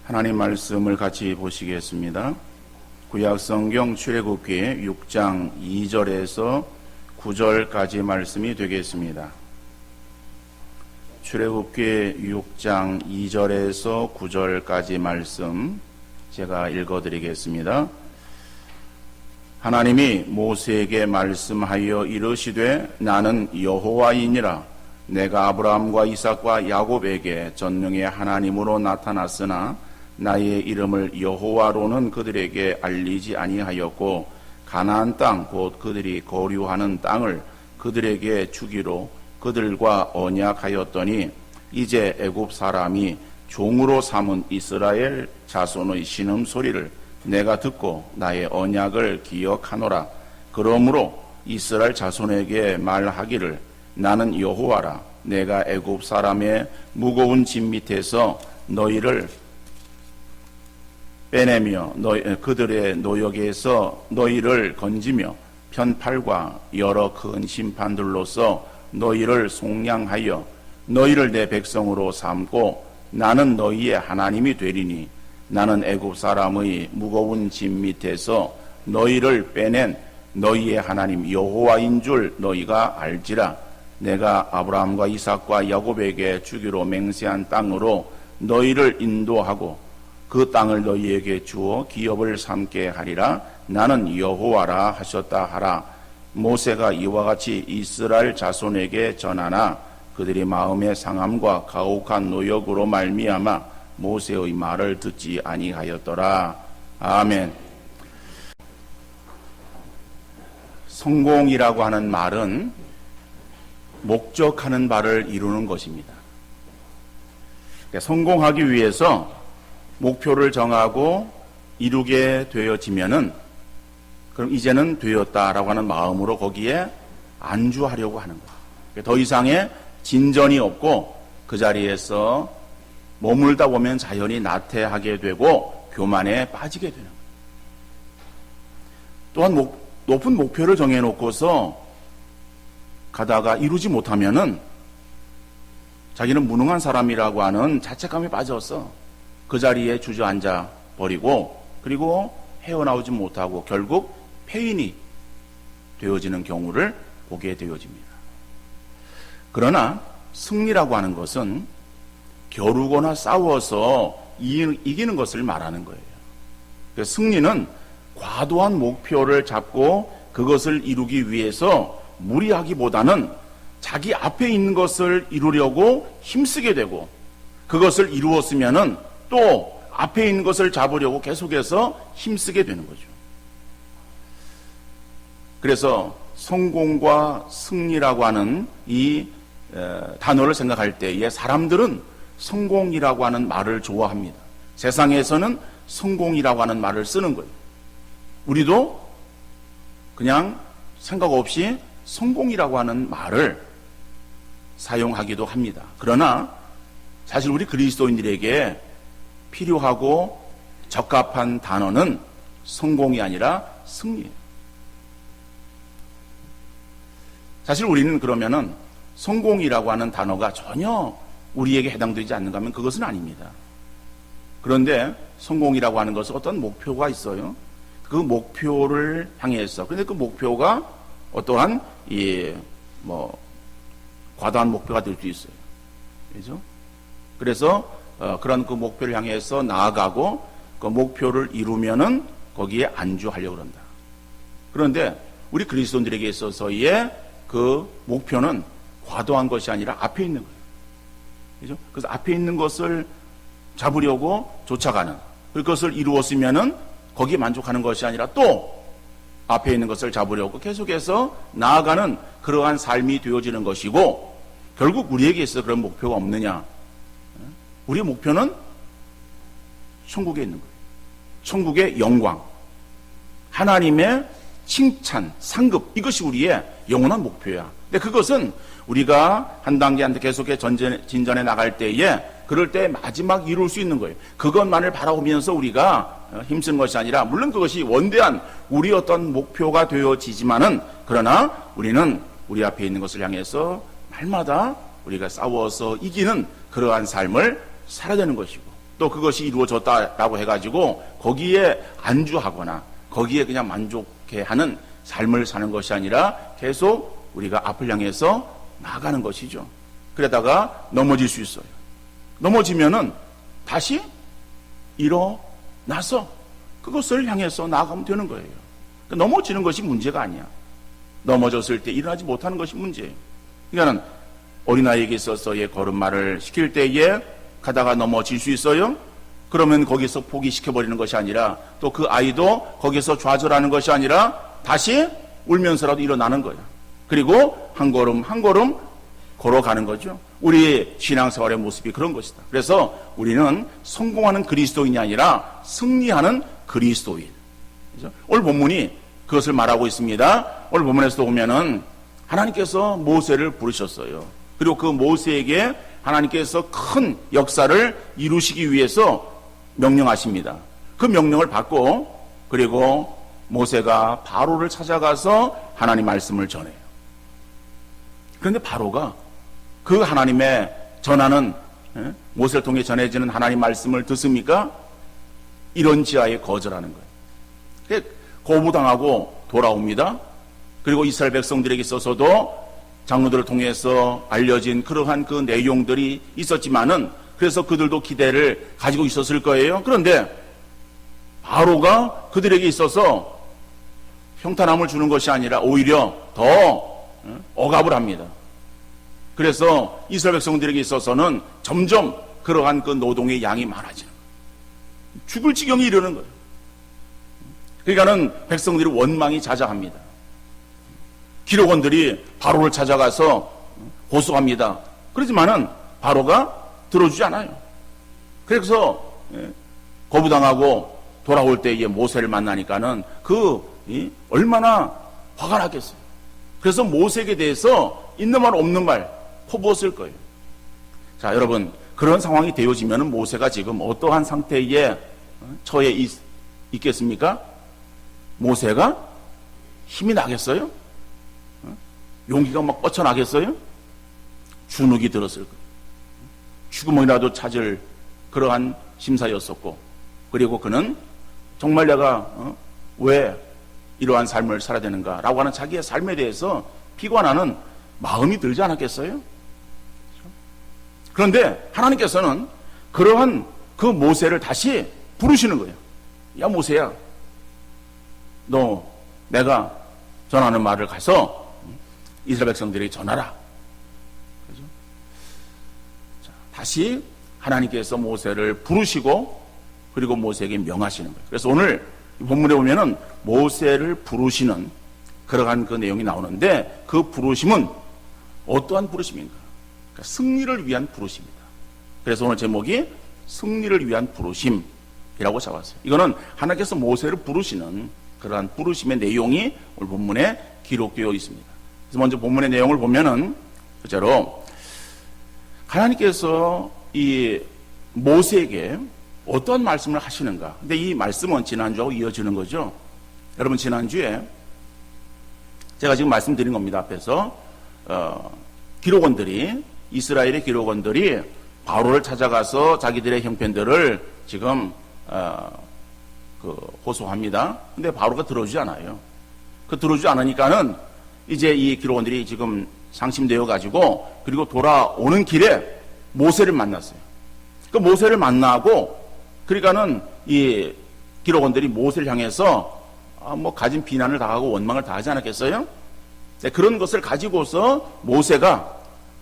하나님 말씀을 같이 보시겠습니다. 구약성경 출애굽기 6장 2절에서 9절까지 말씀이 되겠습니다. 출애굽기 6장 2절에서 9절까지 말씀 제가 읽어드리겠습니다. 하나님이 모세에게 말씀하여 이르시되 나는 여호와이니라. 내가 아브라함과 이삭과 야곱에게 전능의 하나님으로 나타났으나 나의 이름을 여호와로는 그들에게 알리지 아니하였고 가나안 땅 곧 그들이 거류하는 땅을 그들에게 주기로 그들과 언약하였더니 이제 애굽 사람이 종으로 삼은 이스라엘 자손의 신음소리를 내가 듣고 나의 언약을 기억하노라. 그러므로 이스라엘 자손에게 말하기를 나는 여호와라. 내가 애굽 사람의 무거운 짐 밑에서 너희를 빼내며 그들의 노역에서 너희를 건지며 편팔과 여러 큰 심판들로서 너희를 속량하여 너희를 내 백성으로 삼고 나는 너희의 하나님이 되리니 나는 애굽 사람의 무거운 짐 밑에서 너희를 빼낸 너희의 하나님 여호와인 줄 너희가 알지라. 내가 아브라함과 이삭과 야곱에게 주기로 맹세한 땅으로 너희를 인도하고 그 땅을 너희에게 주어 기업을 삼게 하리라. 나는 여호와라 하셨다 하라. 모세가 이와 같이 이스라엘 자손에게 전하나 그들이 마음의 상함과 가혹한 노역으로 말미암아 모세의 말을 듣지 아니하였더라. 아멘. 성공이라고 하는 말은 목적하는 바를 이루는 것입니다. 성공하기 위해서 목표를 정하고 이루게 되어지면은 그럼 이제는 되었다라고 하는 마음으로 거기에 안주하려고 하는 거예요. 더 이상의 진전이 없고 그 자리에서 머물다 보면 자연히 나태하게 되고 교만에 빠지게 되는 거예요. 또한 높은 목표를 정해놓고서 가다가 이루지 못하면은 자기는 무능한 사람이라고 하는 자책감에 빠져서 그 자리에 주저앉아 버리고 그리고 헤어나오지 못하고 결국 폐인이 되어지는 경우를 보게 되어집니다. 그러나 승리라고 하는 것은 겨루거나 싸워서 이기는 것을 말하는 거예요. 그래서 승리는 과도한 목표를 잡고 그것을 이루기 위해서 무리하기보다는 자기 앞에 있는 것을 이루려고 힘쓰게 되고 그것을 이루었으면은 또 앞에 있는 것을 잡으려고 계속해서 힘쓰게 되는 거죠. 그래서 성공과 승리라고 하는 이 단어를 생각할 때에 사람들은 성공이라고 하는 말을 좋아합니다. 세상에서는 성공이라고 하는 말을 쓰는 거예요. 우리도 그냥 생각 없이 성공이라고 하는 말을 사용하기도 합니다. 그러나 사실 우리 그리스도인들에게 필요하고 적합한 단어는 성공이 아니라 승리예요. 사실 우리는 그러면은 성공이라고 하는 단어가 전혀 우리에게 해당되지 않는가 하면 그것은 아닙니다. 그런데 성공이라고 하는 것은 어떤 목표가 있어요. 그 목표를 향해서 그런데 그 목표가 어떠한 과도한 목표가 될 수 있어요. 그렇죠? 그래서 그런 그 목표를 향해서 나아가고 그 목표를 이루면은 거기에 안주하려고 그런다. 그런데 우리 그리스도인들에게 있어서의 그 목표는 과도한 것이 아니라 앞에 있는 거예요. 그렇죠? 그래서 앞에 있는 것을 잡으려고 쫓아가는 그것을 이루었으면은 거기에 만족하는 것이 아니라 또 앞에 있는 것을 잡으려고 계속해서 나아가는 그러한 삶이 되어지는 것이고 결국 우리에게 있어 그런 목표가 없느냐? 우리의 목표는 천국에 있는 거예요. 천국의 영광, 하나님의 칭찬, 상급 이것이 우리의 영원한 목표야. 근데 그것은 우리가 한 단계 한 단계 계속해 진전해 나갈 때에 그럴 때 마지막 이룰 수 있는 거예요. 그것만을 바라보면서 우리가 힘쓰는 것이 아니라 물론 그것이 원대한 우리 어떤 목표가 되어지지만은 그러나 우리는 우리 앞에 있는 것을 향해서 날마다 우리가 싸워서 이기는 그러한 삶을 살아야 되는 것이고 또 그것이 이루어졌다라고 해가지고 거기에 안주하거나 거기에 그냥 만족해 하는 삶을 사는 것이 아니라 계속 우리가 앞을 향해서 나아가는 것이죠. 그러다가 넘어질 수 있어요. 넘어지면은 다시 일어나서 그것을 향해서 나아가면 되는 거예요. 넘어지는 것이 문제가 아니야. 넘어졌을 때 일어나지 못하는 것이 문제예요. 그러니까 어린아이에게 있어서의 걸음마를 시킬 때에 가다가 넘어질 수 있어요? 그러면 거기서 포기시켜버리는 것이 아니라 또 그 아이도 거기서 좌절하는 것이 아니라 다시 울면서라도 일어나는 거예요. 그리고 한 걸음 한 걸음 걸어가는 거죠. 우리의 신앙생활의 모습이 그런 것이다. 그래서 우리는 성공하는 그리스도인이 아니라 승리하는 그리스도인. 그렇죠? 오늘 본문이 그것을 말하고 있습니다. 오늘 본문에서도 보면은 하나님께서 모세를 부르셨어요. 그리고 그 모세에게 하나님께서 큰 역사를 이루시기 위해서 명령하십니다. 그 명령을 받고 그리고 모세가 바로를 찾아가서 하나님 말씀을 전해요. 그런데 바로가 그 하나님의 전하는 모세를 통해 전해지는 하나님 말씀을 듣습니까? 이런 지하에 거절하는 거예요. 거부당하고 돌아옵니다. 그리고 이스라엘 백성들에게 있어서도 장로들을 통해서 알려진 그러한 그 내용들이 있었지만은 그래서 그들도 기대를 가지고 있었을 거예요. 그런데 바로가 그들에게 있어서 평탄함을 주는 것이 아니라 오히려 더 억압을 합니다. 그래서 이스라엘 백성들에게 있어서는 점점 그러한 그 노동의 양이 많아지는 거예요. 죽을 지경에 이르는 거예요. 그러니까는 백성들이 원망이 자자합니다. 기록원들이 바로를 찾아가서 고소합니다. 그렇지만은 바로가 들어주지 않아요. 그래서 거부당하고 돌아올 때에 모세를 만나니까는 얼마나 화가 났겠어요. 그래서 모세에게 대해서 있는 말 없는 말 퍼부었을 거예요. 자, 여러분, 그런 상황이 되어지면 모세가 지금 어떠한 상태에 처해 있겠습니까? 모세가 힘이 나겠어요? 용기가 막 뻗쳐나겠어요? 주눅이 들었을 거예요. 죽음이라도 찾을 그러한 심사였었고, 그리고 그는 정말 내가 왜 이러한 삶을 살아야 되는가라고 하는 자기의 삶에 대해서 비관하는 마음이 들지 않았겠어요? 그런데 하나님께서는 그러한 그 모세를 다시 부르시는 거예요. 야, 모세야, 너 내가 전하는 말을 가서 이스라엘 백성들에게 전하라. 그렇죠? 자, 다시 하나님께서 모세를 부르시고 그리고 모세에게 명하시는 거예요. 그래서 오늘 본문에 보면은 모세를 부르시는 그러한 그 내용이 나오는데 그 부르심은 어떠한 부르심인가? 그러니까 승리를 위한 부르심이다. 그래서 오늘 제목이 승리를 위한 부르심이라고 잡았어요. 이거는 하나님께서 모세를 부르시는 그러한 부르심의 내용이 오늘 본문에 기록되어 있습니다. 그래서 먼저 본문의 내용을 보면은 실제로 하나님께서 이 모세에게 어떠한 말씀을 하시는가? 근데 이 말씀은 지난주하고 이어지는 거죠. 여러분, 지난주에 제가 지금 말씀드린 겁니다. 앞에서 기록원들이, 이스라엘의 기록원들이 바로를 찾아가서 자기들의 형편들을 지금 호소합니다. 근데 바로가 들어주지 않아요. 들어주지 않으니까는 이제 이 기록원들이 지금 상심되어 가지고 그리고 돌아오는 길에 모세를 만났어요. 그 모세를 만나고 그러니까는 이 기록원들이 모세를 향해서 가진 비난을 당하고 원망을 당하지 않았겠어요? 네, 그런 것을 가지고서 모세가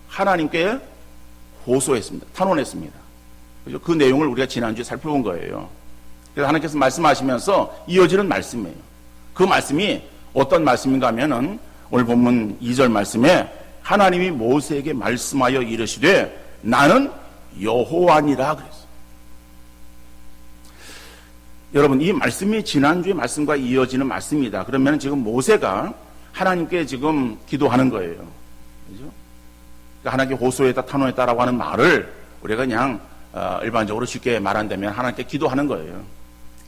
하나님께 호소했습니다. 탄원했습니다. 그래서 그 내용을 우리가 지난주에 살펴본 거예요. 그래서 하나님께서 말씀하시면서 이어지는 말씀이에요. 그 말씀이 어떤 말씀인가 하면은 오늘 본문 2절 말씀에 하나님이 모세에게 말씀하여 이르시되 나는 여호와니라 그랬어요. 여러분, 이 말씀이 지난주의 말씀과 이어지는 말씀이다. 그러면 지금 모세가 하나님께 지금 기도하는 거예요. 그죠? 그러니까 하나님께 호소했다, 탄원했다라고 하는 말을 우리가 그냥 일반적으로 쉽게 말한다면 하나님께 기도하는 거예요.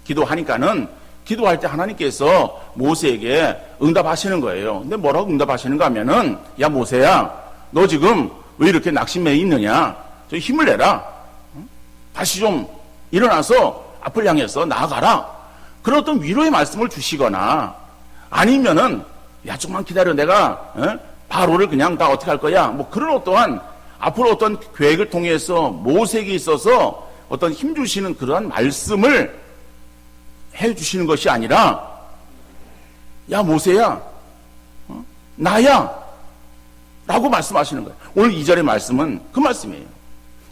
기도하니까는 기도할 때 하나님께서 모세에게 응답하시는 거예요. 근데 뭐라고 응답하시는가 하면은 야, 모세야, 너 지금 왜 이렇게 낙심해 있느냐? 좀 힘을 내라. 다시 좀 일어나서 앞을 향해서 나아가라. 그런 어떤 위로의 말씀을 주시거나 아니면은 야 조금만 기다려 내가 바로를 그냥 다 어떻게 할 거야. 뭐 그런 어떠한 앞으로 어떤 계획을 통해서 모색이 있어서 어떤 힘 주시는 그러한 말씀을 해 주시는 것이 아니라 야 모세야 나야 라고 말씀하시는 거예요. 오늘 2절의 말씀은 그 말씀이에요.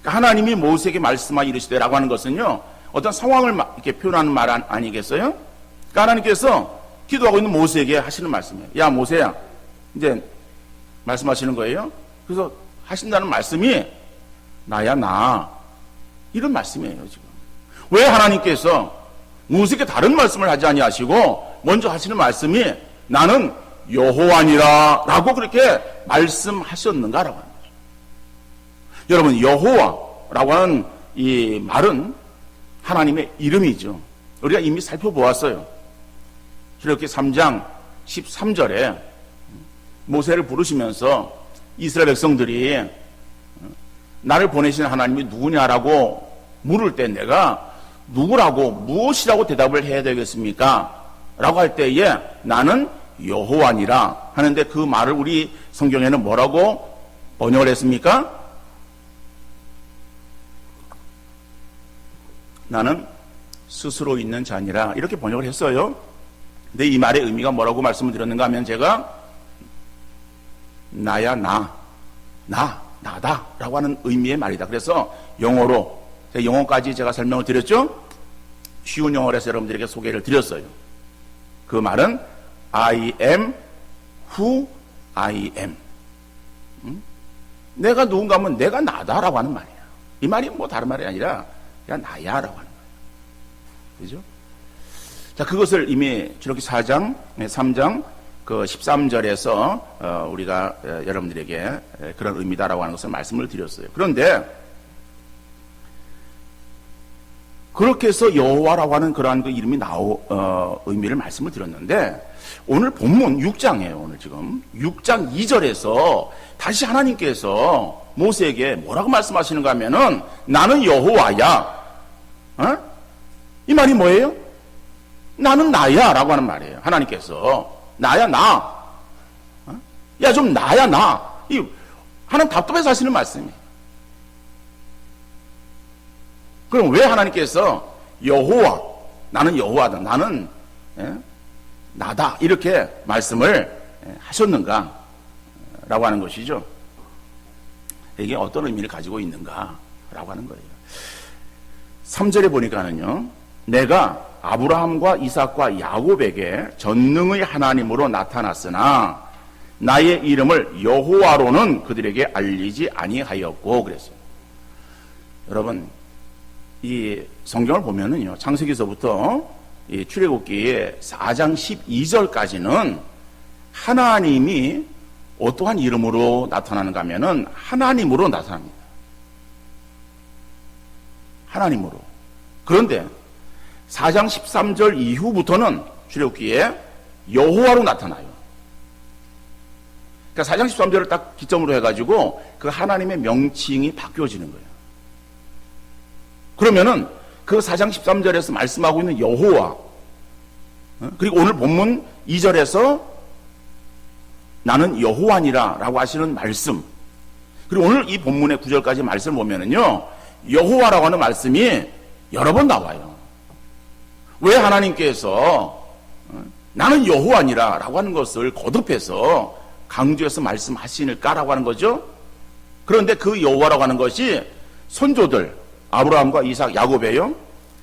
그러니까 하나님이 모세에게 말씀하여 이르시되 라고 하는 것은요 어떤 상황을 이렇게 표현하는 말 아니겠어요? 그러니까 하나님께서 기도하고 있는 모세에게 하시는 말씀이에요. 야 모세야 이제 말씀하시는 거예요. 그래서 하신다는 말씀이 나야 나 이런 말씀이에요. 지금 왜 하나님께서 모세에게 다른 말씀을 하지 아니하시고 먼저 하시는 말씀이 나는 여호와니라 라고 그렇게 말씀하셨는가라고 하는 거죠. 여러분 여호와라고 하는 이 말은 하나님의 이름이죠. 우리가 이미 살펴보았어요. 출애굽기 3장 13절에 모세를 부르시면서 이스라엘 백성들이 나를 보내신 하나님이 누구냐라고 물을 때 내가 누구라고 무엇이라고 대답을 해야 되겠습니까? 라고 할 때에 나는 여호와니라 하는데 그 말을 우리 성경에는 뭐라고 번역을 했습니까? 나는 스스로 있는 자니라 이렇게 번역을 했어요. 근데 이 말의 의미가 뭐라고 말씀을 드렸는가 하면 제가 나야 나다 라고 하는 의미의 말이다. 그래서 영어로 영어까지 제가 설명을 드렸죠. 쉬운 영어로 해서 여러분들에게 소개를 드렸어요. 그 말은 I am who I am. 내가 누군가 하면 내가 나다라고 하는 말이야. 이 말이 뭐 다른 말이 아니라 그냥 나야라고 하는 거예요. 그죠? 자, 그것을 이미 출애굽기 4장, 3장 그 13절에서 우리가 여러분들에게 그런 의미다라고 하는 것을 말씀을 드렸어요. 그런데 그렇게 해서 여호와라고 하는 그러한 그 이름이 의미를 말씀을 드렸는데 오늘 본문 6장이에요. 오늘 지금 6장 2절에서 다시 하나님께서 모세에게 뭐라고 말씀하시는가 하면은 나는 여호와야. 이 말이 뭐예요? 나는 나야 라고 하는 말이에요. 하나님께서 나야 나. 야 좀 나야 나. 하나님 답답해서 하시는 말씀이에요. 그럼 왜 하나님께서 여호와 나는 여호와다 나는 나다 이렇게 말씀을 하셨는가 라고 하는 것이죠. 이게 어떤 의미를 가지고 있는가 라고 하는 거예요. 3절에 보니까는요 내가 아브라함과 이삭과 야곱에게 전능의 하나님으로 나타났으나 나의 이름을 여호와로는 그들에게 알리지 아니하였고 그랬어요. 여러분 이 성경을 보면은요 창세기서부터 이 출애굽기의 4장 12절까지는 하나님이 어떠한 이름으로 나타나는가 하면은 하나님으로 나타납니다. 하나님으로. 그런데 4장 13절 이후부터는 출애굽기에 여호와로 나타나요. 그러니까 4장 13절을 딱 기점으로 해가지고 그 하나님의 명칭이 바뀌어지는 거예요. 그러면은 그 4장 13절에서 말씀하고 있는 여호와 그리고 오늘 본문 2절에서 나는 여호와니라 라고 하시는 말씀 그리고 오늘 이 본문의 9절까지 말씀을 보면은요 여호와라고 하는 말씀이 여러 번 나와요. 왜 하나님께서 나는 여호와니라 라고 하는 것을 거듭해서 강조해서 말씀하시는가라고 하는 거죠. 그런데 그 여호와라고 하는 것이 선조들 아브라함과 이삭, 야곱이에요.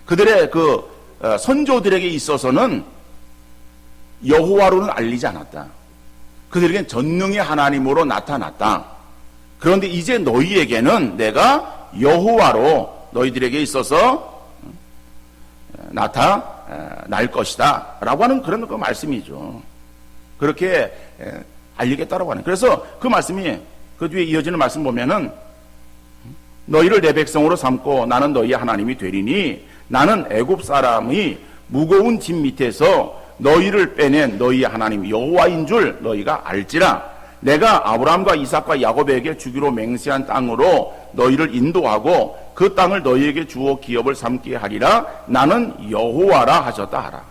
그들의 그 선조들에게 있어서는 여호와로는 알리지 않았다. 그들에게는 전능의 하나님으로 나타났다. 그런데 이제 너희에게는 내가 여호와로 너희들에게 있어서 나타날 것이다 라고 하는 그런 그 말씀이죠. 그렇게 알리겠다라고 하는. 그래서 그 말씀이 그 뒤에 이어지는 말씀 보면은 너희를 내 백성으로 삼고 나는 너희의 하나님이 되리니 나는 애굽 사람이 무거운 짐 밑에서 너희를 빼낸 너희의 하나님 여호와인 줄 너희가 알지라. 내가 아브라함과 이삭과 야곱에게 주기로 맹세한 땅으로 너희를 인도하고 그 땅을 너희에게 주어 기업을 삼게 하리라. 나는 여호와라 하셨다 하라.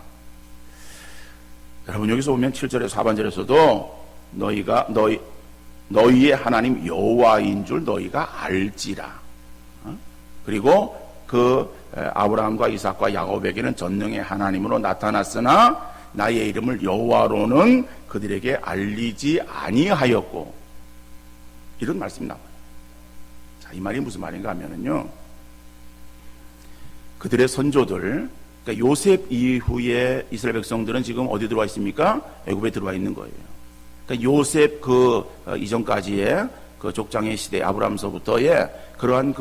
여러분 여기서 보면 7절에서 하반절에서도 너희의 하나님 여호와인 줄 너희가 알지라. 그리고 그 아브라함과 이삭과 야곱에게는 전능의 하나님으로 나타났으나 나의 이름을 여호와로는 그들에게 알리지 아니하였고, 이런 말씀이 나와요. 자, 이 말이 무슨 말인가 하면은요, 그들의 선조들, 그러니까 요셉 이후에 이스라엘 백성들은 지금 어디 들어와 있습니까? 애굽에 들어와 있는 거예요. 그러니까 요셉 그 이전까지의 그 족장의 시대, 아브라함서부터의 그러한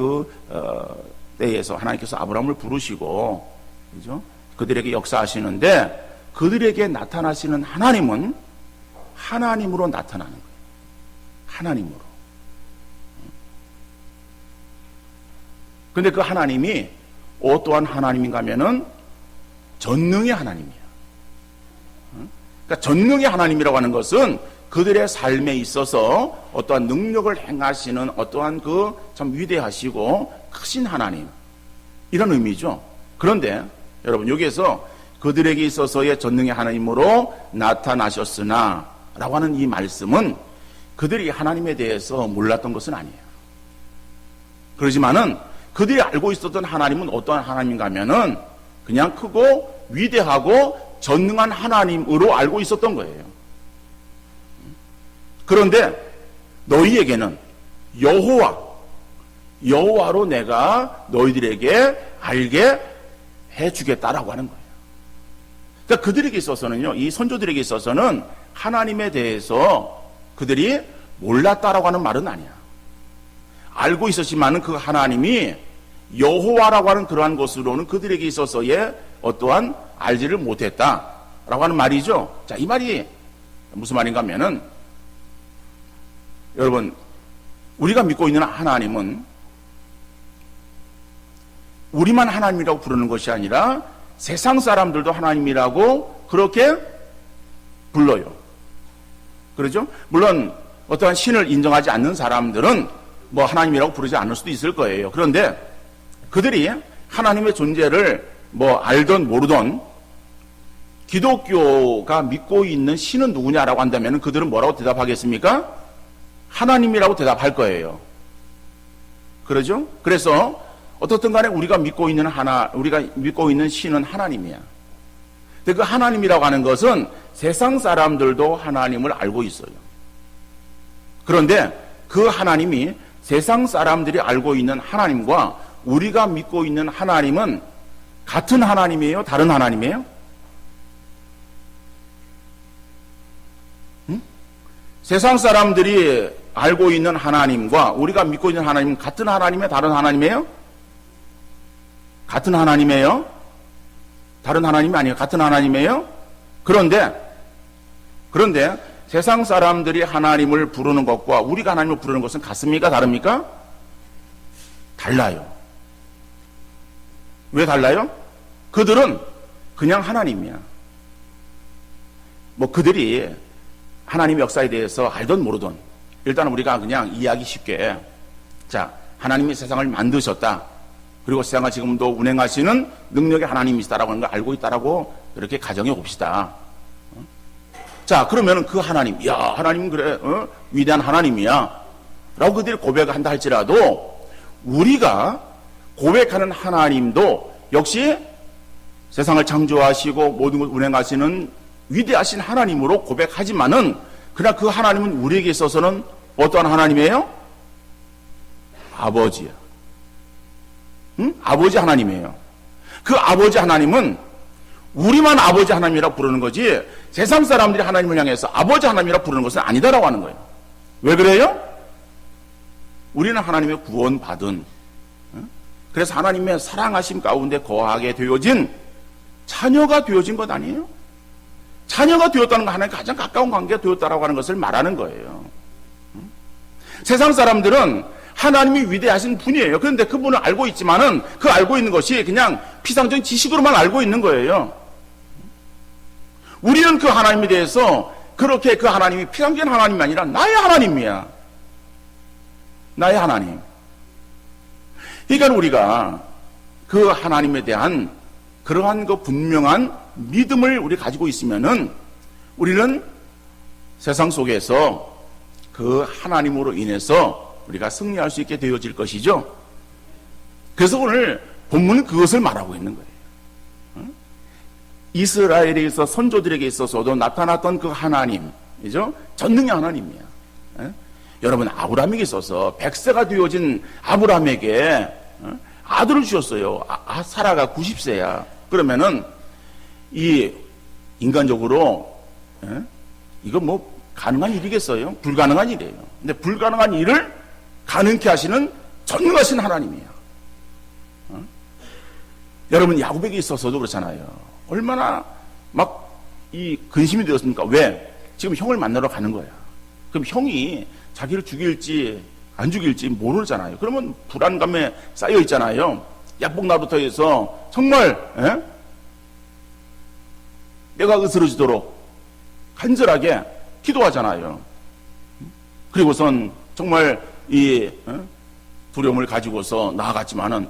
때에서 하나님께서 아브라함을 부르시고, 그죠? 그들에게 역사하시는데, 그들에게 나타나시는 하나님은 하나님으로 나타나는 거예요. 하나님으로. 근데 그 하나님이 어떠한 하나님인가 하면은 전능의 하나님이야. 그러니까 전능의 하나님이라고 하는 것은 그들의 삶에 있어서 어떠한 능력을 행하시는 어떠한 그 참 위대하시고 크신 하나님, 이런 의미죠. 그런데 여러분 여기에서 그들에게 있어서의 전능의 하나님으로 나타나셨으나 라고 하는 이 말씀은 그들이 하나님에 대해서 몰랐던 것은 아니에요. 그러지만은 그들이 알고 있었던 하나님은 어떠한 하나님인가 하면은 그냥 크고 위대하고 전능한 하나님으로 알고 있었던 거예요. 그런데 너희에게는 여호와로 내가 너희들에게 알게 해주겠다라고 하는 거예요. 그러니까 그들에게 있어서는요, 이 선조들에게 있어서는 하나님에 대해서 그들이 몰랐다라고 하는 말은 아니야. 알고 있었지만은 그 하나님이 여호와라고 하는 그러한 것으로는 그들에게 있어서의 어떠한 알지를 못했다라고 하는 말이죠. 자, 이 말이 무슨 말인가 하면은, 여러분, 우리가 믿고 있는 하나님은 우리만 하나님이라고 부르는 것이 아니라 세상 사람들도 하나님이라고 그렇게 불러요. 그렇죠? 물론 어떠한 신을 인정하지 않는 사람들은 뭐 하나님이라고 부르지 않을 수도 있을 거예요. 그런데 그들이 하나님의 존재를 뭐 알던 모르던 기독교가 믿고 있는 신은 누구냐라고 한다면 그들은 뭐라고 대답하겠습니까? 하나님이라고 대답할 거예요. 그러죠? 그래서 어떻든 간에 우리가 믿고 있는 신은 하나님이야. 근데 그 하나님이라고 하는 것은 세상 사람들도 하나님을 알고 있어요. 그런데 그 하나님이 세상 사람들이 알고 있는 하나님과 우리가 믿고 있는 하나님은 같은 하나님이에요? 다른 하나님이에요? 응? 세상 사람들이 알고 있는 하나님과 우리가 믿고 있는 하나님은 같은 하나님이에요? 다른 하나님이에요? 같은 하나님이에요? 다른 하나님이 아니에요? 같은 하나님이에요? 그런데 세상 사람들이 하나님을 부르는 것과 우리가 하나님을 부르는 것은 같습니까? 다릅니까? 달라요. 왜 달라요? 그들은 그냥 하나님이야. 뭐 그들이 하나님의 역사에 대해서 알던 모르던, 일단 우리가 그냥 이해하기 쉽게, 자, 하나님이 세상을 만드셨다. 그리고 세상을 지금도 운행하시는 능력의 하나님이시다라고 하는 걸 알고 있다라고 이렇게 가정해 봅시다. 자, 그러면은 그 하나님, 야, 하나님은 그래, 위대한 하나님이야 라고 그들이 고백한다 할지라도 우리가 고백하는 하나님도 역시 세상을 창조하시고 모든 걸 운행하시는 위대하신 하나님으로 고백하지만은, 그러나 그 하나님은 우리에게 있어서는 어떠한 하나님이에요? 아버지야. 응? 아버지 하나님이에요. 그 아버지 하나님은 우리만 아버지 하나님이라고 부르는 거지 세상 사람들이 하나님을 향해서 아버지 하나님이라고 부르는 것은 아니다라고 하는 거예요. 왜 그래요? 우리는 하나님의 구원받은, 그래서 하나님의 사랑하심 가운데 거하게 되어진 자녀가 되어진 것 아니에요? 자녀가 되었다는 건 하나님 가장 가까운 관계가 되었다라고 하는 것을 말하는 거예요. 세상 사람들은 하나님이 위대하신 분이에요. 그런데 그분을 알고 있지만은 그 알고 있는 것이 그냥 피상적인 지식으로만 알고 있는 거예요. 우리는 그 하나님에 대해서 그렇게 그 하나님이 피상적인 하나님이 아니라 나의 하나님이야. 나의 하나님. 그러니까 우리가 그 하나님에 대한 그러한 그 분명한 믿음을 우리 가지고 있으면은 우리는 세상 속에서 그 하나님으로 인해서 우리가 승리할 수 있게 되어질 것이죠. 그래서 오늘 본문은 그것을 말하고 있는 거예요. 이스라엘에 있어 선조들에게 있어서도 나타났던 그 하나님이죠. 전능의 하나님이야. 여러분, 아브라함에게 있어서 100세가 되어진 아브라함에게 아들을 주셨어요. 사라가 90세야. 그러면은 이 인간적으로 이거 뭐 가능한 일이겠어요? 불가능한 일이에요. 근데 불가능한 일을 가능케 하시는 전능하신 하나님이야. 여러분, 야곱에게 있어서도 그렇잖아요. 얼마나 막 이 근심이 되었습니까? 왜? 지금 형을 만나러 가는 거야. 그럼 형이 자기를 죽일지 안 죽일지 모르잖아요. 그러면 불안감에 쌓여 있잖아요. 야복날부터 해서 정말 내가 으스러지도록 간절하게 기도하잖아요. 그리고선 정말 이 두려움을 가지고서 나아갔지만은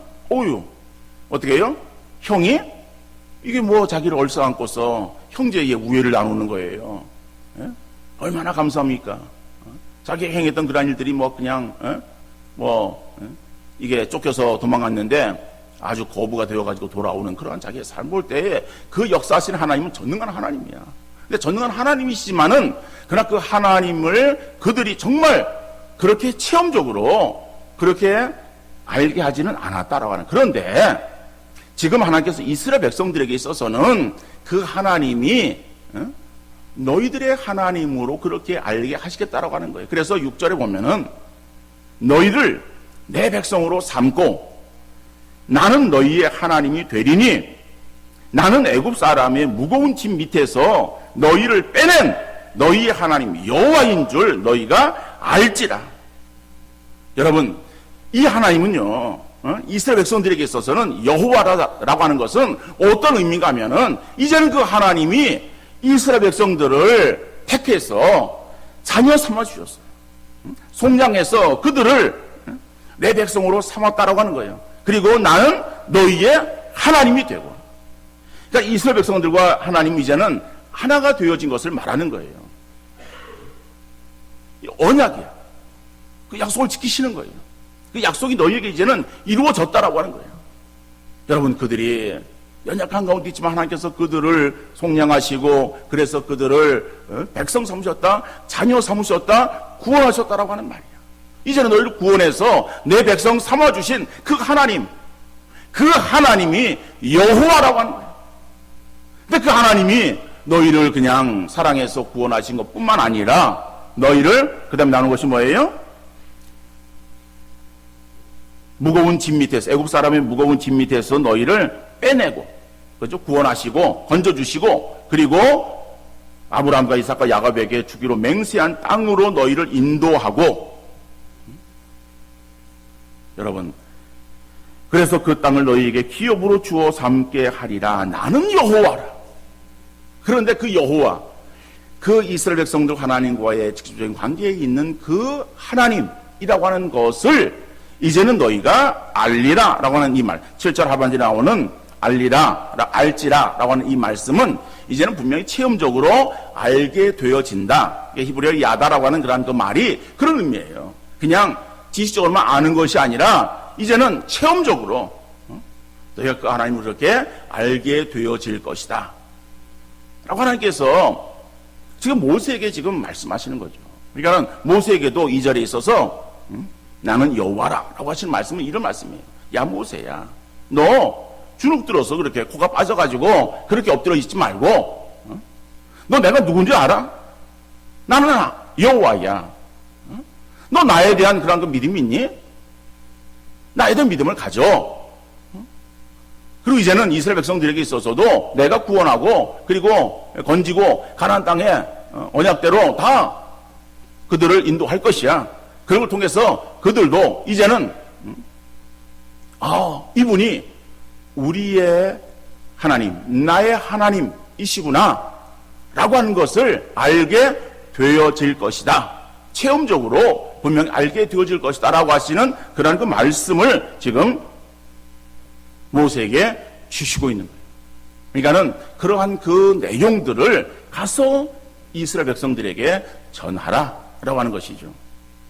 어떻게 해요? 형이 이게 뭐 자기를 얼싸안고서 형제의 우애를 나누는 거예요. 얼마나 감사합니까? 자기가 행했던 그런 일들이 뭐 그냥 이게 쫓겨서 도망갔는데 아주 거부가 되어가지고 돌아오는 그러한 자기의 삶 볼 때에 그 역사하시는 하나님은 전능한 하나님이야. 근데 전능한 하나님이시지만은 그러나 그 하나님을 그들이 정말 그렇게 체험적으로 그렇게 알게 하지는 않았다라고 하는. 그런데 지금 하나님께서 이스라엘 백성들에게 있어서는 그 하나님이 너희들의 하나님으로 그렇게 알게 하시겠다라고 하는 거예요. 그래서 6절에 보면은 너희를 내 백성으로 삼고 나는 너희의 하나님이 되리니 나는 애굽 사람의 무거운 짐 밑에서 너희를 빼낸 너희의 하나님 여호와인 줄 너희가 알지라. 여러분, 이 하나님은요, 이스라엘 백성들에게 있어서는 여호와라고 하는 것은 어떤 의미인가 하면은 이제는 그 하나님이 이스라엘 백성들을 택해서 자녀 삼아 주셨어요. 속량해서 그들을 내 백성으로 삼았다라고 하는 거예요. 그리고 나는 너희의 하나님이 되고. 그러니까 이스라엘 백성들과 하나님이 이제는 하나가 되어진 것을 말하는 거예요. 언약이야. 그 약속을 지키시는 거예요. 그 약속이 너희에게 이제는 이루어졌다라고 하는 거예요. 여러분, 그들이 연약한 가운데 있지만 하나님께서 그들을 속량하시고 그래서 그들을 백성 삼으셨다, 자녀 삼으셨다, 구원하셨다라고 하는 말이야. 이제는 너희를 구원해서 내 백성 삼아주신 그 하나님, 그 하나님이 여호와라고 하는 거예요. 근데 그 하나님이 너희를 그냥 사랑해서 구원하신 것뿐만 아니라 너희를 그 다음에 나누는 것이 뭐예요? 무거운 짐 밑에서, 애굽 사람의 무거운 짐 밑에서 너희를 빼내고, 그죠? 구원하시고 건져주시고, 그리고 아브라함과 이삭과 야곱에게 주기로 맹세한 땅으로 너희를 인도하고. 여러분, 그래서 그 땅을 너희에게 기업으로 주어 삼게 하리라. 나는 여호와라. 그런데 그 여호와, 그 이스라엘 백성들 하나님과의 직접적인 관계에 있는 그 하나님이라고 하는 것을 이제는 너희가 알리라 라고 하는 이 말, 7절 하반절에 나오는 알리라, 알지라 라고 하는 이 말씀은 이제는 분명히 체험적으로 알게 되어진다. 히브리어 야다라고 하는 그런 그 말이 그런 의미예요. 그냥 지식적으로만 아는 것이 아니라 이제는 체험적으로 너희가 그 하나님을 그렇게 알게 되어질 것이다 라고 하나님께서 지금 모세에게 지금 말씀하시는 거죠. 그러니까 모세에게도 이 자리에 있어서 나는 여호와라 라고 하시는 말씀은 이런 말씀이에요. 야, 모세야, 너 주눅 들어서 그렇게 코가 빠져가지고 그렇게 엎드려 있지 말고, 너 내가 누군지 알아? 나는 여호와야. 너 나에 대한 그런 그 믿음이 있니? 나에 대한 믿음을 가져. 그리고 이제는 이스라엘 백성들에게 있어서도 내가 구원하고 그리고 건지고 가나안 땅에 언약대로 다 그들을 인도할 것이야. 그런 걸 통해서 그들도 이제는 이분이 우리의 하나님, 나의 하나님이시구나 라고 하는 것을 알게 되어질 것이다. 체험적으로 분명히 알게 되어질 것이다 라고 하시는 그런 그 말씀을 지금 모세에게 주시고 있는 거예요. 그러니까는 그러한 그 내용들을 가서 이스라엘 백성들에게 전하라 라고 하는 것이죠.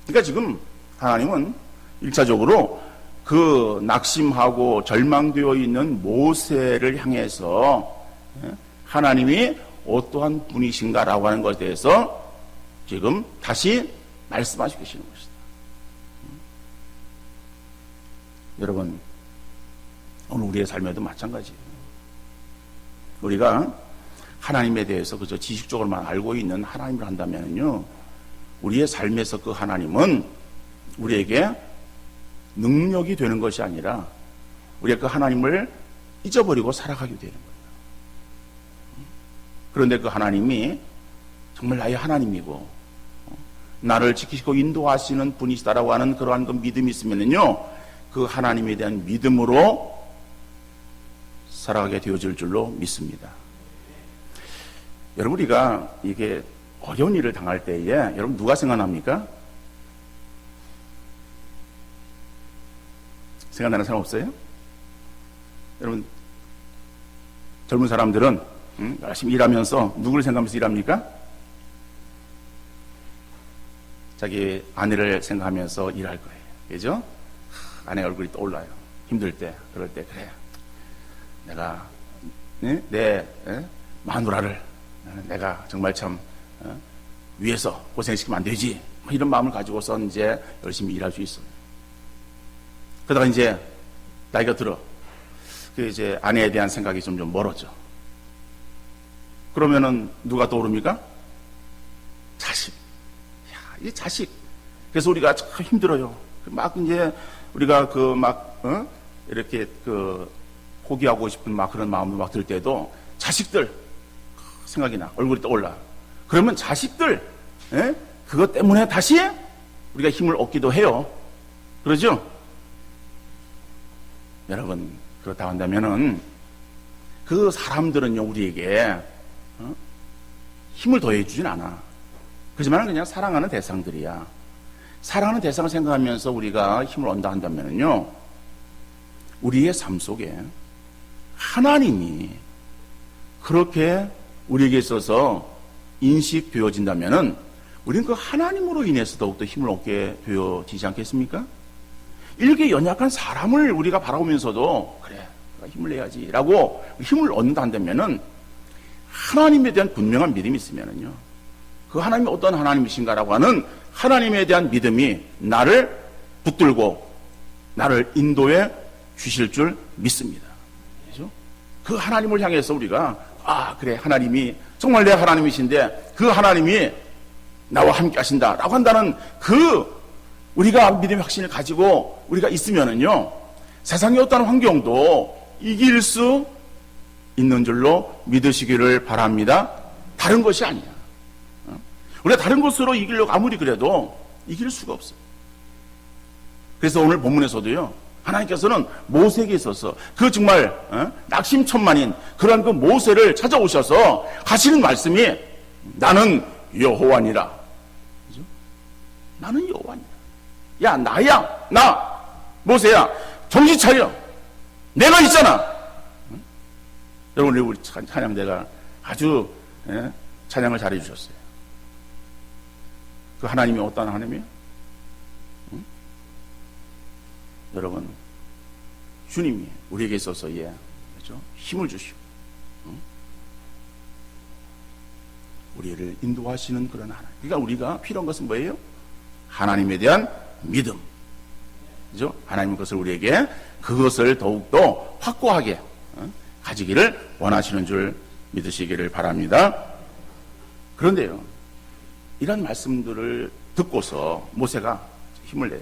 그러니까 지금 하나님은 1차적으로 그 낙심하고 절망되어 있는 모세를 향해서 하나님이 어떠한 분이신가라고 하는 것에 대해서 지금 다시 말씀하시고 계시는 것이다. 여러분, 오늘 우리의 삶에도 마찬가지예요. 우리가 하나님에 대해서 그저 지식적으로만 알고 있는 하나님을 한다면요, 우리의 삶에서 그 하나님은 우리에게 능력이 되는 것이 아니라 우리가 그 하나님을 잊어버리고 살아가게 되는 거예요. 그런데 그 하나님이 정말 나의 하나님이고 나를 지키시고 인도하시는 분이시다라고 하는 그러한 그 믿음이 있으면요, 그 하나님에 대한 믿음으로 살아가게 되어질 줄로 믿습니다. 여러분, 우리가 이게 어려운 일을 당할 때에 여러분 누가 생각납니까? 생각나는 사람 없어요? 여러분, 젊은 사람들은 열심히 일하면서 누구를 생각하면서 일합니까? 자기 아내를 생각하면서 일할 거예요. 그죠? 아내 얼굴이 떠올라요. 힘들 때, 그럴 때, 그래. 내가, 내 마누라를 내가 정말 참, 위해서 고생시키면 안 되지. 이런 마음을 가지고서 이제 열심히 일할 수 있어요. 그러다가 이제 나이가 들어. 그 이제 아내에 대한 생각이 좀 멀어져. 그러면은 누가 떠오릅니까? 자식. 야, 이 자식. 그래서 우리가 참 힘들어요. 막 이제 우리가 이렇게 포기하고 싶은 막 그런 마음도 막 들 때도 자식들 생각이 나. 얼굴이 떠올라. 그러면 자식들, 그것 때문에 다시 우리가 힘을 얻기도 해요. 그러죠? 여러분, 그렇다 한다면은 그 사람들은요, 우리에게 힘을 더해 주진 않아. 그렇지만 그냥 사랑하는 대상들이야. 사랑하는 대상을 생각하면서 우리가 힘을 얻는다 한다면요, 우리의 삶 속에 하나님이 그렇게 우리에게 있어서 인식되어진다면은 우리는 그 하나님으로 인해서 더욱더 힘을 얻게 되어지지 않겠습니까? 이렇게 연약한 사람을 우리가 바라보면서도 그래, 내가 힘을 내야지라고 힘을 얻는다 한다면은 하나님에 대한 분명한 믿음이 있으면은요, 그 하나님이 어떤 하나님이신가라고 하는 하나님에 대한 믿음이 나를 붙들고 나를 인도해 주실 줄 믿습니다. 그렇죠? 그 하나님을 향해서 우리가 그래, 하나님이 정말 내 하나님이신데 그 하나님이 나와 함께 하신다라고 한다는 그 우리가 믿음의 확신을 가지고 우리가 있으면은요, 세상의 어떤 환경도 이길 수 있는 줄로 믿으시기를 바랍니다. 다른 것이 아니야. 우리가 다른 것으로 이기려고 아무리 그래도 이길 수가 없어요. 그래서 오늘 본문에서도요, 하나님께서는 모세에게 있어서 그 정말 낙심천만인 그런 그 모세를 찾아오셔서 하시는 말씀이 나는 여호와니라. 그죠? 나는 여호와니라. 야, 나야, 나 모세야, 정신 차려. 내가 있잖아. 여러분, 우리 찬양대가 아주 찬양을 잘해 주셨어요. 그 하나님이 어떤 하나님이에요? 여러분, 주님이 우리에게 있어서 그렇죠? 힘을 주시고 우리를 인도하시는 그런 하나님. 그러니까 우리가 필요한 것은 뭐예요? 하나님에 대한 믿음. 그죠? 하나님 것을 우리에게 그것을 더욱더 확고하게 가지기를 원하시는 줄 믿으시기를 바랍니다. 그런데요, 이런 말씀들을 듣고서 모세가 힘을 내요.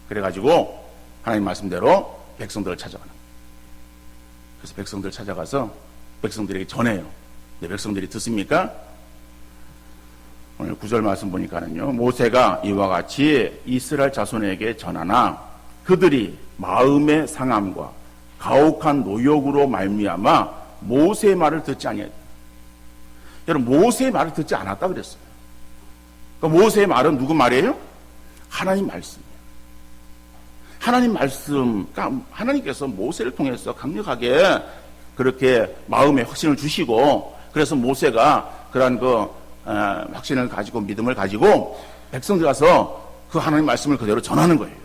그래가지고 하나님 말씀대로 백성들을 찾아가는 거예요. 그래서 백성들을 찾아가서 백성들에게 전해요. 네, 백성들이 듣습니까? 오늘 9절 말씀 보니까는요, 모세가 이와 같이 이스라엘 자손에게 전하나 그들이 마음의 상함과 가혹한 노역으로 말미암아 모세의 말을 듣지 아니했다. 여러분, 모세의 말을 듣지 않았다 그랬어요. 그러니까 모세의 말은 누구 말이에요? 하나님 말씀이에요. 하나님 말씀, 그러니까 하나님께서 모세를 통해서 강력하게 그렇게 마음에 확신을 주시고, 그래서 모세가 그러한 확신을 가지고 믿음을 가지고 백성들 가서 그 하나님 말씀을 그대로 전하는 거예요.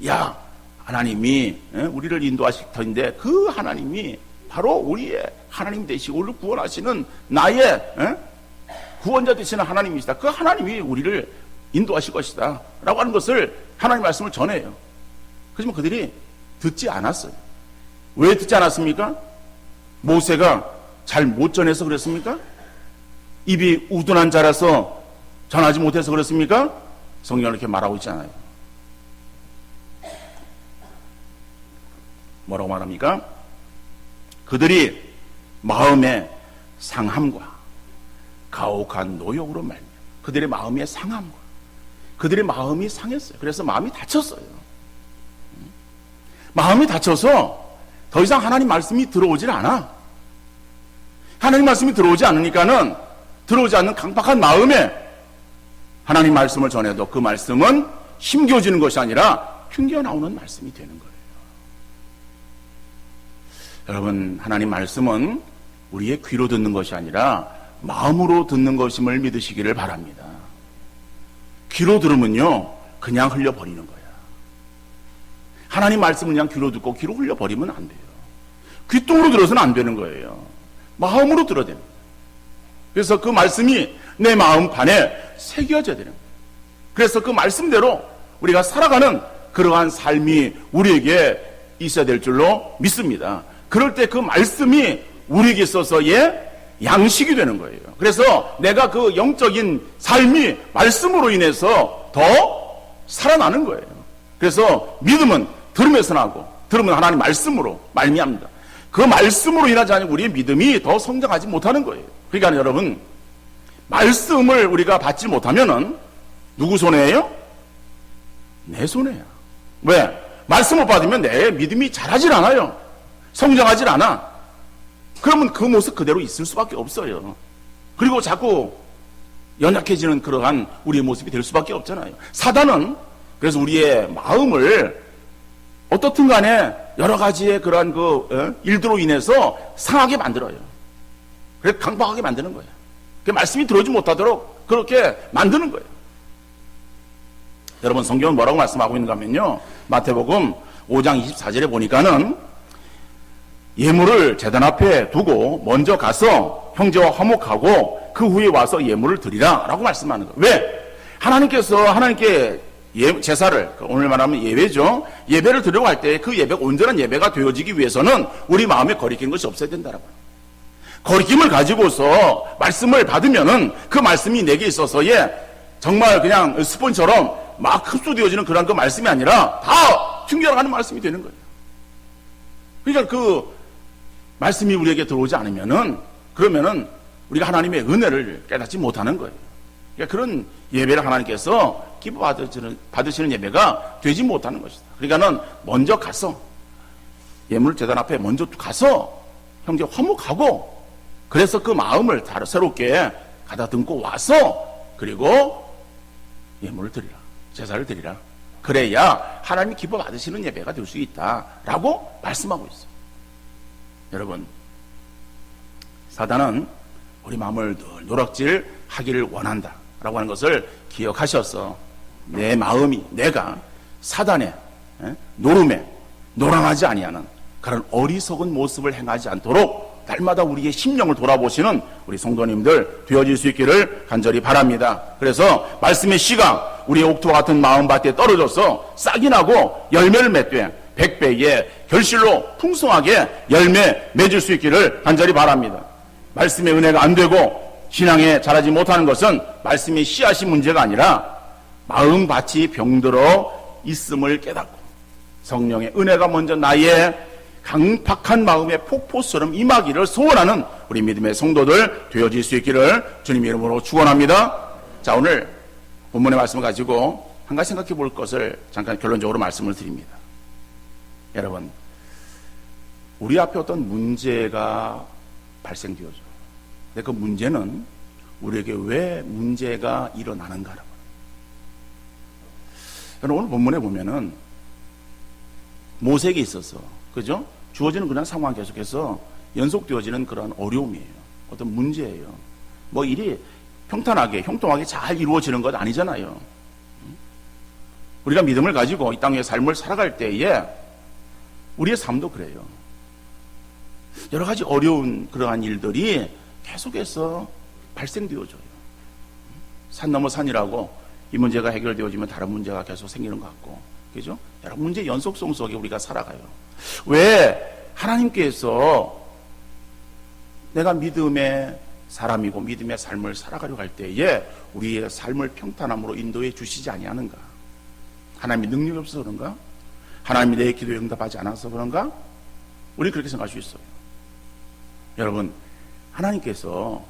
야, 하나님이 우리를 인도하실 터인데 그 하나님이 바로 우리의 하나님 되시고 우리를 구원하시는 나의 구원자 되시는 하나님이시다. 그 하나님이 우리를 인도하실 것이다 라고 하는 것을 하나님 말씀을 전해요. 그렇지만 그들이 듣지 않았어요. 왜 듣지 않았습니까? 모세가 잘 못 전해서 그랬습니까? 입이 우둔한 자라서 전하지 못해서 그렇습니까? 성경은 이렇게 말하고 있잖아요. 뭐라고 말합니까? 그들이 마음의 상함과 가혹한 노역으로 말미암아 그들의 마음의 상함과 그들의 마음이 상했어요. 그래서 마음이 다쳤어요. 마음이 다쳐서 더 이상 하나님 말씀이 들어오질 않아. 하나님 말씀이 들어오지 않으니까는 들어오지 않는 강박한 마음에 하나님 말씀을 전해도 그 말씀은 힘겨워지는 것이 아니라 튕겨나오는 말씀이 되는 거예요. 여러분, 하나님 말씀은 우리의 귀로 듣는 것이 아니라 마음으로 듣는 것임을 믿으시기를 바랍니다. 귀로 들으면요 그냥 흘려버리는 거야. 하나님 말씀을 그냥 귀로 듣고 귀로 흘려버리면 안 돼요. 귓등으로 들어서는 안 되는 거예요. 마음으로 들어야 됩니다. 그래서 그 말씀이 내 마음판에 새겨져야 되는 거예요. 그래서 그 말씀대로 우리가 살아가는 그러한 삶이 우리에게 있어야 될 줄로 믿습니다. 그럴 때 그 말씀이 우리에게 있어서의 양식이 되는 거예요. 그래서 내가 그 영적인 삶이 말씀으로 인해서 더 살아나는 거예요. 그래서 믿음은 들으면서 나고 들으면 하나님 말씀으로 말미암니다. 그 말씀으로 인하지 않으면 우리의 믿음이 더 성장하지 못하는 거예요. 그러니까 여러분, 말씀을 우리가 받지 못하면은 누구 손해예요? 내 손해야. 왜? 말씀 못 받으면 내 믿음이 자라질 않아요. 성장하질 않아. 그러면 그 모습 그대로 있을 수밖에 없어요. 그리고 자꾸 연약해지는 그러한 우리의 모습이 될 수밖에 없잖아요. 사단은 그래서 우리의 마음을 어떻든 간에 여러 가지의 그러한 일들로 인해서 상하게 만들어요. 그래서 강박하게 만드는 거예요. 그 말씀이 들어오지 못하도록 그렇게 만드는 거예요. 여러분, 성경은 뭐라고 말씀하고 있는가 하면요, 마태복음 5장 24절에 보니까는 예물을 제단 앞에 두고 먼저 가서 형제와 화목하고 그 후에 와서 예물을 드리라 라고 말씀하는 거예요. 왜? 하나님께 제사를, 오늘 말하면 예배죠. 예배를 드리려고 할 때 그 예배가 온전한 예배가 되어지기 위해서는 우리 마음에 거리낀 것이 없어야 된다라고. 거리낌을 가지고서 말씀을 받으면은 그 말씀이 내게 있어서의 정말 그냥 스폰처럼 막 흡수되어지는 그런 그 말씀이 아니라 다 튕겨나가는 말씀이 되는 거예요. 그러니까 그 말씀이 우리에게 들어오지 않으면은 그러면은 우리가 하나님의 은혜를 깨닫지 못하는 거예요. 그러니까 그런 예배를 하나님께서 기뻐 받으시는 예배가 되지 못하는 것이다. 그러니까는 먼저 가서 예물 제단 앞에 먼저 가서 형제 화목하고 그래서 그 마음을 새롭게 가다듬고 와서 그리고 예물을 드리라. 제사를 드리라. 그래야 하나님이 기뻐 받으시는 예배가 될 수 있다라고 말씀하고 있어요. 여러분, 사단은 우리 마음을 늘 노략질 하기를 원한다라고 하는 것을 기억하셔서 내 마음이 내가 사단의 노름에 노랑하지 아니하는 그런 어리석은 모습을 행하지 않도록 날마다 우리의 심령을 돌아보시는 우리 성도님들 되어질 수 있기를 간절히 바랍니다. 그래서 말씀의 씨가 우리의 옥토와 같은 마음밭에 떨어져서 싹이 나고 열매를 맺되 100배의 결실로 풍성하게 열매 맺을 수 있기를 간절히 바랍니다. 말씀의 은혜가 안 되고 신앙에 자라지 못하는 것은 말씀의 씨앗이 문제가 아니라 마음밭이 병들어 있음을 깨닫고 성령의 은혜가 먼저 나의 강팍한 마음의 폭포처럼 임하기를 소원하는 우리 믿음의 성도들 되어질 수 있기를 주님의 이름으로 축원합니다. 자, 오늘 본문의 말씀을 가지고 한 가지 생각해 볼 것을 잠깐 결론적으로 말씀을 드립니다. 여러분, 우리 앞에 어떤 문제가 발생되어져. 근데 그 문제는 우리에게 왜 문제가 일어나는가라고. 여러분, 오늘 본문에 보면은 모세에게 있어서, 그죠? 주어지는 그런 상황 계속해서 연속되어지는 그런 어려움이에요. 어떤 문제예요. 뭐 일이 평탄하게, 형통하게 잘 이루어지는 것 아니잖아요. 우리가 믿음을 가지고 이 땅의 삶을 살아갈 때에 우리의 삶도 그래요. 여러 가지 어려운 그러한 일들이 계속해서 발생되어져요. 산 넘어 산이라고 이 문제가 해결되어지면 다른 문제가 계속 생기는 것 같고, 그죠? 여러 문제 연속성 속에 우리가 살아가요. 왜 하나님께서 내가 믿음의 사람이고 믿음의 삶을 살아가려고 할 때에 우리의 삶을 평탄함으로 인도해 주시지 아니하는가? 하나님이 능력이 없어서 그런가? 하나님이 내 기도에 응답하지 않아서 그런가? 우리 그렇게 생각할 수 있어요. 여러분, 하나님께서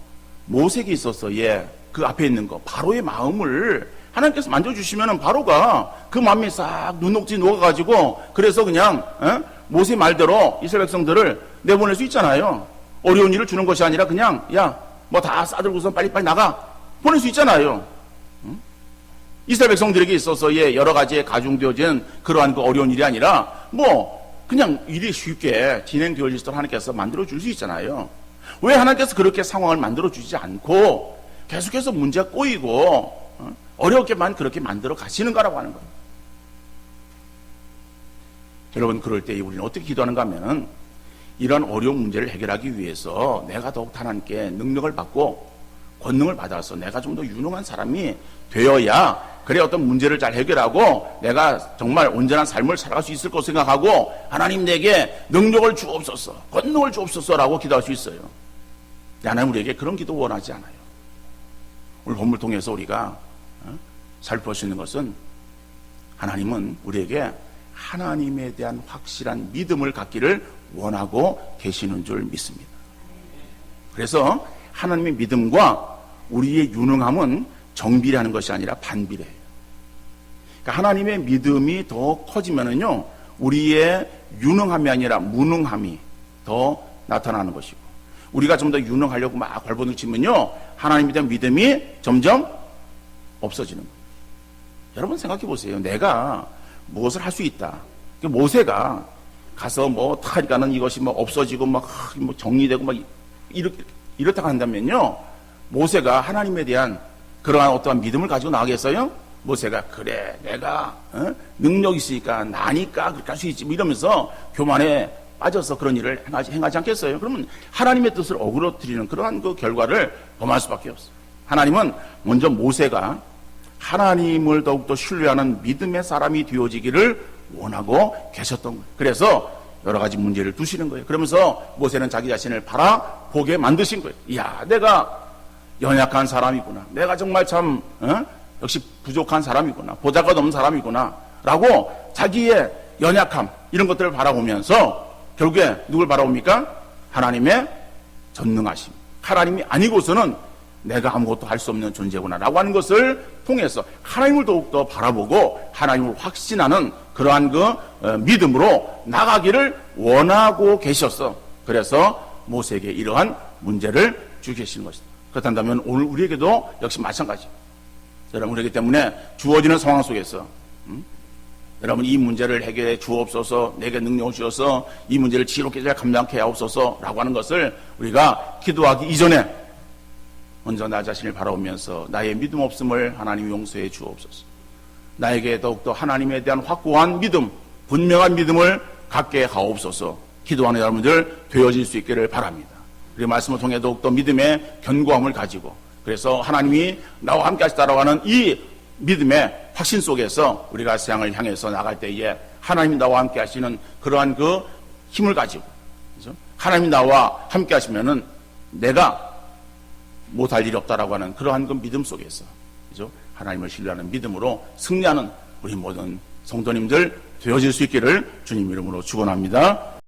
모세에게 있어서의 그 앞에 있는 거, 바로의 마음을 하나님께서 만져주시면 바로가 그 마음이 싹 눈녹지 녹아가지고 그래서 그냥 모세 말대로 이스라엘 백성들을 내보낼 수 있잖아요. 어려운 일을 주는 것이 아니라 그냥 야, 뭐 다 싸들고서 빨리빨리 나가 보낼 수 있잖아요. 이스라엘 백성들에게 있어서의 여러 가지에 가중되어진 그러한 그 어려운 일이 아니라 뭐 그냥 일이 쉽게 진행되어질 수 있도록 하나님께서 만들어줄 수 있잖아요. 왜 하나님께서 그렇게 상황을 만들어주지 않고 계속해서 문제가 꼬이고 어렵게만 그렇게 만들어 가시는가라고 하는 거예요. 여러분, 그럴 때 우리는 어떻게 기도하는가 하면은 이런 어려운 문제를 해결하기 위해서 내가 더욱 하나님께 능력을 받고 권능을 받아서 내가 좀 더 유능한 사람이 되어야 그래 어떤 문제를 잘 해결하고 내가 정말 온전한 삶을 살아갈 수 있을 것을 생각하고 하나님 내게 능력을 주옵소서, 권능을 주옵소서라고 기도할 수 있어요. 하나님 우리에게 그런 기도 원하지 않아요. 오늘 본문을 통해서 우리가 살펴볼 수 있는 것은 하나님은 우리에게 하나님에 대한 확실한 믿음을 갖기를 원하고 계시는 줄 믿습니다. 그래서 하나님의 믿음과 우리의 유능함은 정비례하는 것이 아니라 반비례해요. 그러니까 하나님의 믿음이 더 커지면은요, 우리의 유능함이 아니라 무능함이 더 나타나는 것이고, 우리가 좀 더 유능하려고 막 발버둥 치면요, 하나님에 대한 믿음이 점점 없어지는 거예요. 여러분 생각해 보세요. 내가 무엇을 할 수 있다. 모세가 가서 뭐 하니까는 이것이 뭐 없어지고 막 정리되고 막 이렇다고 한다면요, 모세가 하나님에 대한 그러한 어떠한 믿음을 가지고 나가겠어요? 모세가 그래 내가 능력이 있으니까 나니까 그렇게 할 수 있지 뭐 이러면서 교만에 빠져서 그런 일을 행하지 않겠어요? 그러면 하나님의 뜻을 어그러뜨리는 그러한 그 결과를 범할 수밖에 없어요. 하나님은 먼저 모세가 하나님을 더욱더 신뢰하는 믿음의 사람이 되어지기를 원하고 계셨던 거예요. 그래서 여러 가지 문제를 두시는 거예요. 그러면서 모세는 자기 자신을 바라보게 만드신 거예요. 이야, 내가 연약한 사람이구나. 내가 정말 참 역시 부족한 사람이구나. 보잘것없는 사람이구나. 라고 자기의 연약함 이런 것들을 바라보면서 결국에 누굴 바라봅니까? 하나님의 전능하심. 하나님이 아니고서는 내가 아무것도 할 수 없는 존재구나 라고 하는 것을 통해서 하나님을 더욱더 바라보고 하나님을 확신하는 그러한 그 믿음으로 나가기를 원하고 계셨어. 그래서 모세에게 이러한 문제를 주고 계시는 것이다. 그렇다면 오늘 우리에게도 역시 마찬가지. 여러분, 우리에게 때문에 주어지는 상황 속에서 여러분 이 문제를 해결해 주옵소서, 내게 능력을 주셔서 이 문제를 지혜롭게 잘 감당케 하옵소서 라고 하는 것을 우리가 기도하기 이전에 먼저 나 자신을 바라보면서 나의 믿음 없음을 하나님 용서해 주옵소서. 나에게 더욱더 하나님에 대한 확고한 믿음, 분명한 믿음을 갖게 하옵소서. 기도하는 여러분들 되어질 수 있기를 바랍니다. 그리고 말씀을 통해 더욱더 믿음의 견고함을 가지고 그래서 하나님이 나와 함께 하시다라고 하는 이 믿음의 확신 속에서 우리가 세상을 향해서 나갈 때에 하나님이 나와 함께 하시는 그러한 그 힘을 가지고 그렇죠? 하나님이 나와 함께 하시면은 내가 못할 일이 없다라고 하는 그러한 그 믿음 속에서 그렇죠? 하나님을 신뢰하는 믿음으로 승리하는 우리 모든 성도님들 되어질 수 있기를 주님 이름으로 축원합니다.